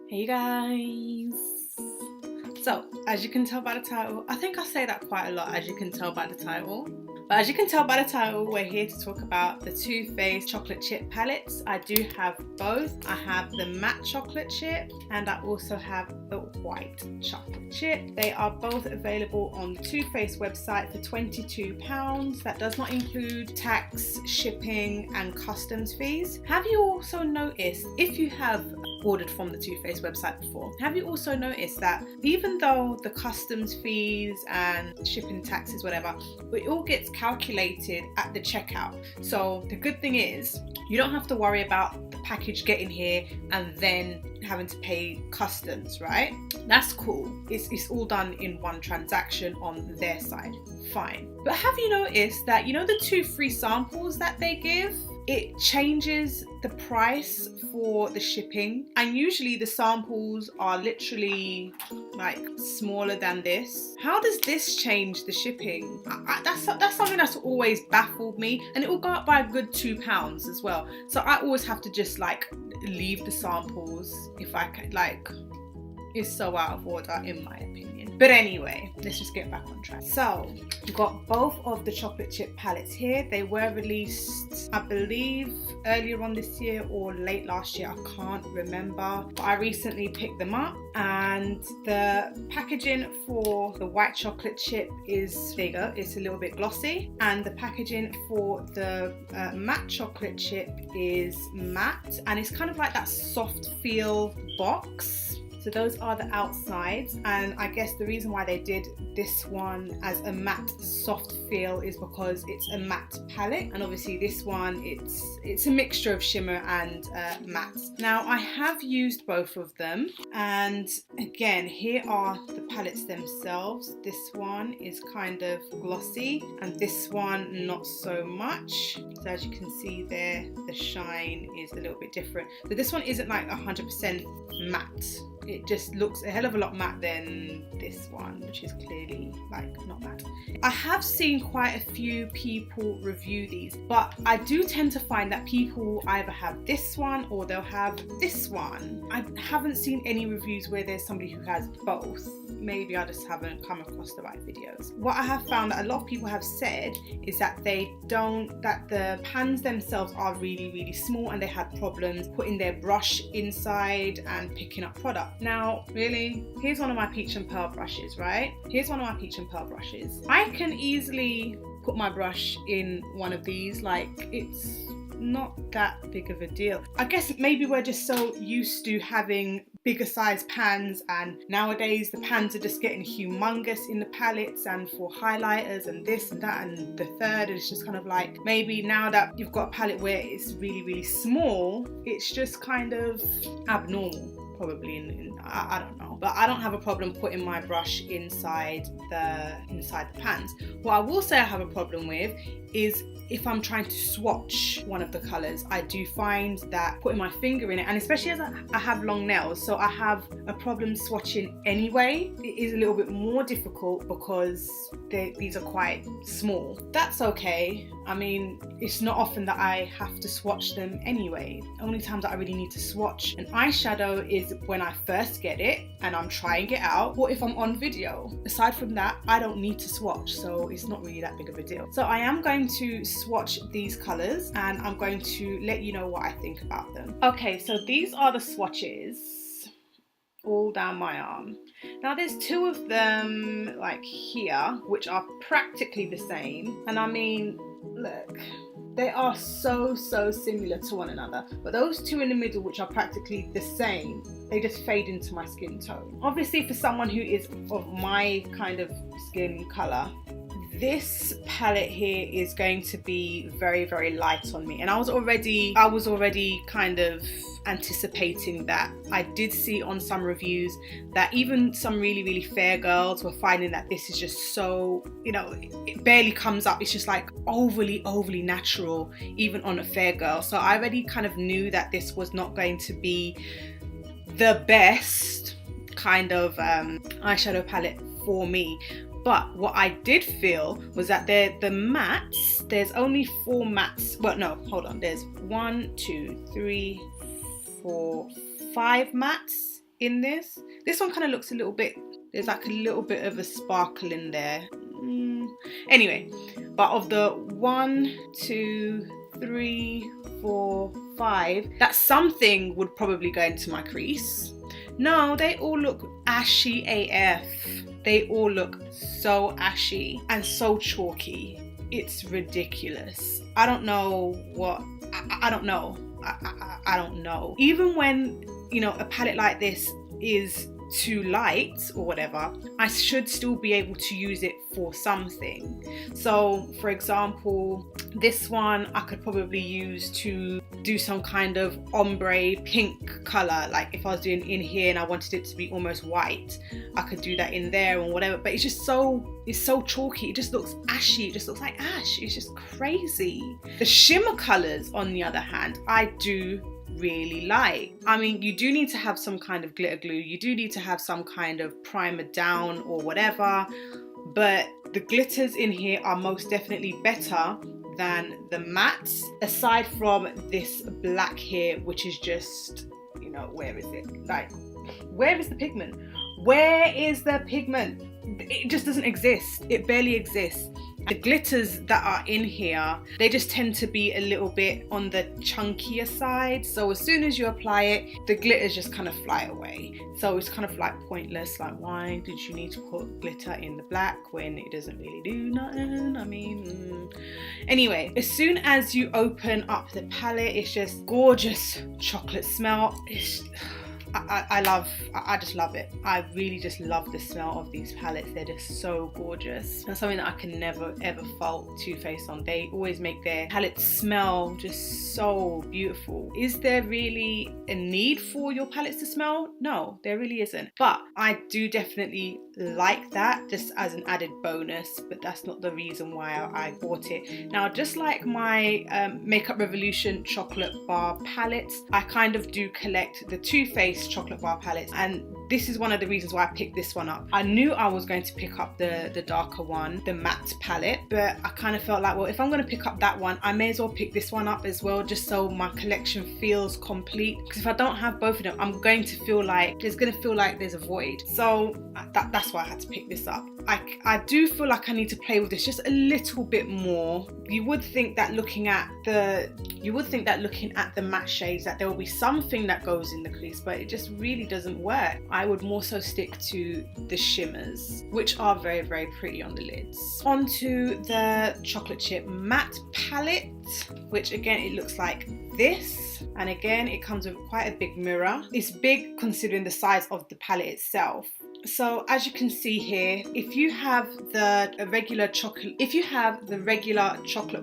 Hey guys! So, as you can tell by the title, I think I say that quite a lot, as you can tell by the title. But as you can tell by the title, we're here to talk about the Too Faced chocolate chip palettes. I do have both. I have the matte chocolate chip and I also have the white chocolate chip. They are both available on the Too Faced website for £22. That does not include tax, shipping and customs fees. Have you also noticed, if you have ordered from the Too Faced website before, have you also noticed that even though the customs fees and shipping taxes, whatever, it all gets calculated at the checkout? So the good thing is you don't have to worry about the package getting here and then having to pay customs, right? That's cool. It's all done in one transaction on their side. Fine. But have you noticed that, you know, the 2 free samples that they give? It changes the price for the shipping, and usually the samples are literally like smaller than this. How does this change the shipping? That's something that's always baffled me, and it will go up by a good £2 as well. So I always have to just like leave the samples if I can. Like, it's so out of order in my opinion. But anyway, let's just get back on track. So we've got both of the chocolate chip palettes here. They were released, I believe, earlier on this year or late last year. I can't remember, but I recently picked them up, and the packaging for the white chocolate chip is bigger. It's a little bit glossy, and the packaging for the matte chocolate chip is matte, and it's kind of like that soft feel box. So those are the outsides, and I guess the reason why they did this one as a matte soft feel is because it's a matte palette, and obviously this one it's a mixture of shimmer and matte. Now I have used both of them, and again, here are the palettes themselves. This one is kind of glossy and this one not so much. So as you can see there, the shine is a little bit different. So this one isn't like 100% matte. It just looks a hell of a lot matte than this one, which is clearly like not matte. I have seen quite a few people review these, but I do tend to find that people either have this one or they'll have this one. I haven't seen any reviews where there's somebody who has both. Maybe I just haven't come across the right videos. What I have found that a lot of people have said is that that the pans themselves are really, really small, and they had problems putting their brush inside and picking up product. Now, really, here's one of my Peach and Pearl brushes, right? Here's one of my Peach and Pearl brushes. I can easily put my brush in one of these, like it's not that big of a deal. I guess maybe we're just so used to having bigger size pans, and nowadays the pans are just getting humongous in the palettes and for highlighters and this and that and the third. It's just kind of like, maybe now that you've got a palette where it's really, really small, it's just kind of abnormal. Probably I don't know, but I don't have a problem putting my brush inside the pans. What I will say I have a problem with is if I'm trying to swatch one of the colours. I do find that putting my finger in it, and especially as I have long nails, so I have a problem swatching anyway. It is a little bit more difficult because these are quite small. That's okay. I mean, it's not often that I have to swatch them anyway. Only times that I really need to swatch an eyeshadow is when I first get it and I'm trying it out, or if I'm on video. Aside from that, I don't need to swatch, so it's not really that big of a deal. So I am going to swatch these colours and I'm going to let you know what I think about them. Okay, so these are the swatches all down my arm. Now there's 2 of them like here, which are practically the same, and I mean, look, they are so similar to one another, but those 2 in the middle, which are practically the same, they just fade into my skin tone. Obviously for someone who is of my kind of skin colour, this palette here is going to be very, very light on me, and I was already kind of anticipating that. I did see on some reviews that even some really, really fair girls were finding that this is just so, you know, it barely comes up. It's just like overly natural even on a fair girl. So I already kind of knew that this was not going to be the best kind of eyeshadow palette for me. But what I did feel was that the mattes, there's only 4 mattes. Well, no, hold on. There's 1, 2, 3, 4, 5 mattes in this. This one kind of looks a little bit, there's like a little bit of a sparkle in there. Anyway, but of the 1, 2, 3, 4, 5, that something would probably go into my crease. No, they all look ashy AF. They all look so ashy and so chalky. It's ridiculous. I don't know what, I don't know. I don't know. Even when, you know, a palette like this is too light or whatever, I should still be able to use it for something. So for example, this one I could probably use to do some kind of ombre pink color. Like if I was doing in here and I wanted it to be almost white, I could do that in there or whatever. But it's just so, it's so chalky. It just looks ashy. It just looks like ash. It's just crazy. The shimmer colors, on the other hand, I do really like. I mean, you do need to have some kind of glitter glue. You do need to have some kind of primer down or whatever. But the glitters in here are most definitely better than the mattes, aside from this black here, which is just, you know, where is it? Like, where is the pigment? Where is the pigment? It just doesn't exist. It barely exists. The glitters that are in here, they just tend to be a little bit on the chunkier side. So as soon as you apply it, the glitters just kind of fly away. So it's kind of like pointless. Like, why did you need to put glitter in the black when it doesn't really do nothing? I mean, anyway, as soon as you open up the palette, it's just gorgeous chocolate smell. I just love it. I really just love the smell of these palettes. They're just so gorgeous. That's something that I can never ever fault Too Faced on. They always make their palettes smell just so beautiful. Is there really a need for your palettes to smell? No, there really isn't. But I do definitely like that just as an added bonus, but that's not the reason why I bought it. Now, just like my Makeup Revolution chocolate bar palettes, I kind of do collect the Too Faced chocolate bar palettes, and this is one of the reasons why I picked this one up. I knew I was going to pick up the darker one, the matte palette, but I kind of felt like, well, if I'm going to pick up that one, I may as well pick this one up as well, just so my collection feels complete. Because if I don't have both of them, I'm going to feel like there's a void. So that's why I had to pick this up. I do feel like I need to play with this just a little bit more. You would think that looking at the matte shades that there will be something that goes in the crease, but it just really doesn't work. I would more so stick to the shimmers, which are very, very pretty on the lids. Onto the chocolate chip matte palette, which again, it looks like this, and again, it comes with quite a big mirror. It's big considering the size of the palette itself. So as you can see here, if you have the regular chocolate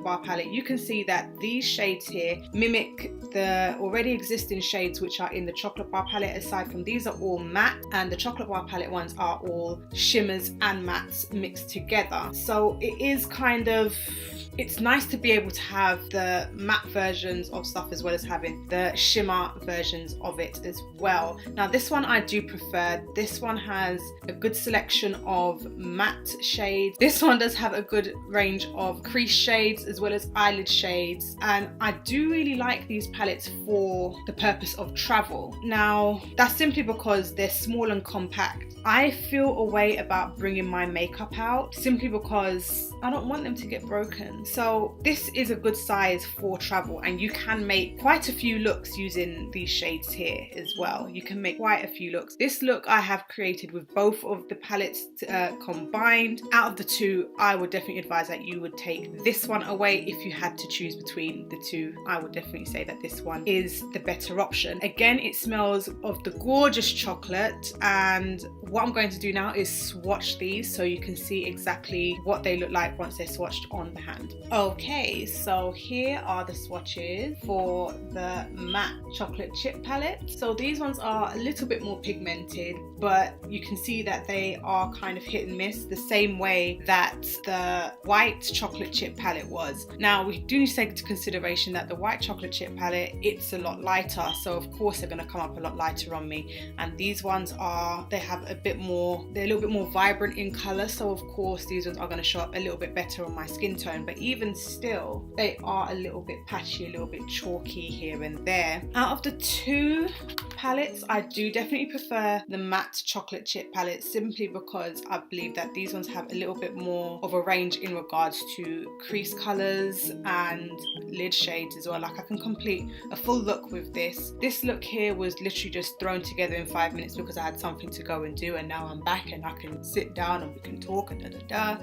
bar palette, you can see that these shades here mimic the already existing shades which are in the chocolate bar palette. Aside from these are all matte, and the chocolate bar palette ones are all shimmers and mattes mixed together. So it is kind of, it's nice to be able to have the matte versions of stuff as well as having the shimmer versions of it as well. Now this one I do prefer. This one has a good selection of matte shades. This one does have a good range of crease shades as well as eyelid shades, and I do really like these palettes for the purpose of travel. Now that's simply because they're small and compact. I feel a way about bringing my makeup out simply because I don't want them to get broken. So this is a good size for travel, and you can make quite a few looks using these shades here as well. You can make quite a few looks. This look I have created with both of the palettes combined. Out of the two, I would definitely advise that you would take this one away if you had to choose between the two. I would definitely say that this one is the better option. Again, it smells of the gorgeous chocolate, and what I'm going to do now is swatch these so you can see exactly what they look like once they're swatched on the hand. Okay, so here are the swatches for the matte chocolate chip palette. So these ones are a little bit more pigmented, but you can see that they are kind of hit and miss the same way that the white chocolate chip palette was. Now we do need to take into consideration that the white chocolate chip palette, it's a lot lighter, so of course they're going to come up a lot lighter on me, and these ones are, they're a little bit more vibrant in color, so of course these ones are going to show up a little bit better on my skin tone, but even still they are a little bit patchy, a little bit chalky here and there. Out of the two palettes, I do definitely prefer the matte chocolate chip palette, simply because I believe that these ones have a little bit more of a range in regards to crease colours and lid shades as well. Like I can complete a full look with this. This look here was literally just thrown together in 5 minutes because I had something to go and do, and now I'm back and I can sit down and we can talk and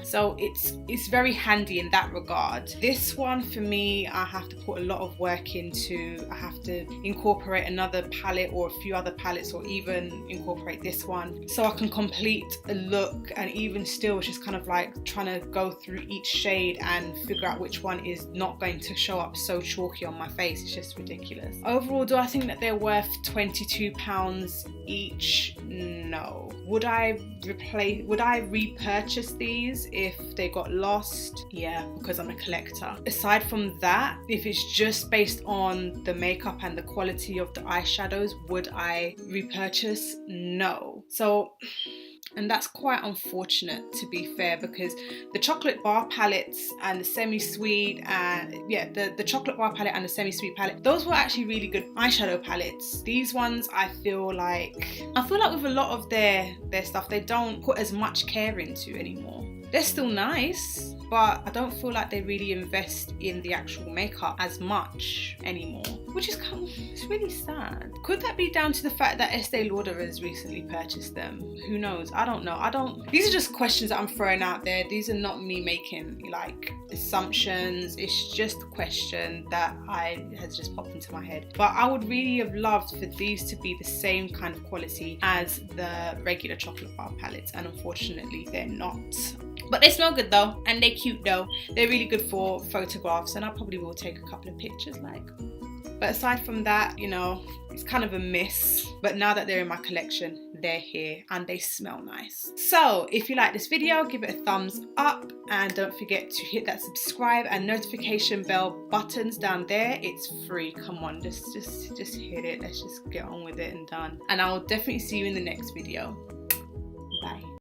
So it's very handy in that regard. This one for me, I have to put a lot of work into. I have to incorporate another palette or a few other palettes, or even incorporate this one so I can complete a look. And even still, it's just kind of like trying to go through each shade and figure out which one is not going to show up so chalky on my face. It's just ridiculous. Overall, do I think that they're worth £22 each? No. Would I repurchase these if they got lost? Yeah, because I'm a collector. Aside from that, if it's just based on the makeup and the quality of the eyeshadows, would I repurchase? No. So, and that's quite unfortunate, to be fair, because the chocolate bar palettes and the semi-sweet and the chocolate bar palette and the semi-sweet palette, those were actually really good eyeshadow palettes. These ones, I feel like with a lot of their stuff, they don't put as much care into anymore. They're still nice, but I don't feel like they really invest in the actual makeup as much anymore, which is it's really sad. Could that be down to the fact that Estee Lauder has recently purchased them? Who knows? I don't know. These are just questions that I'm throwing out there. These are not me making like assumptions. It's just a question that has just popped into my head. But I would really have loved for these to be the same kind of quality as the regular chocolate bar palettes, and unfortunately they're not. But they smell good though, and they're cute though. They're really good for photographs, and I probably will take a couple of pictures But aside from that, you know, it's kind of a miss. But now that they're in my collection, they're here and they smell nice. So if you like this video, give it a thumbs up, and don't forget to hit that subscribe and notification bell buttons down there. It's free. Come on, just hit it. Let's just get on with it and done. And I will definitely see you in the next video.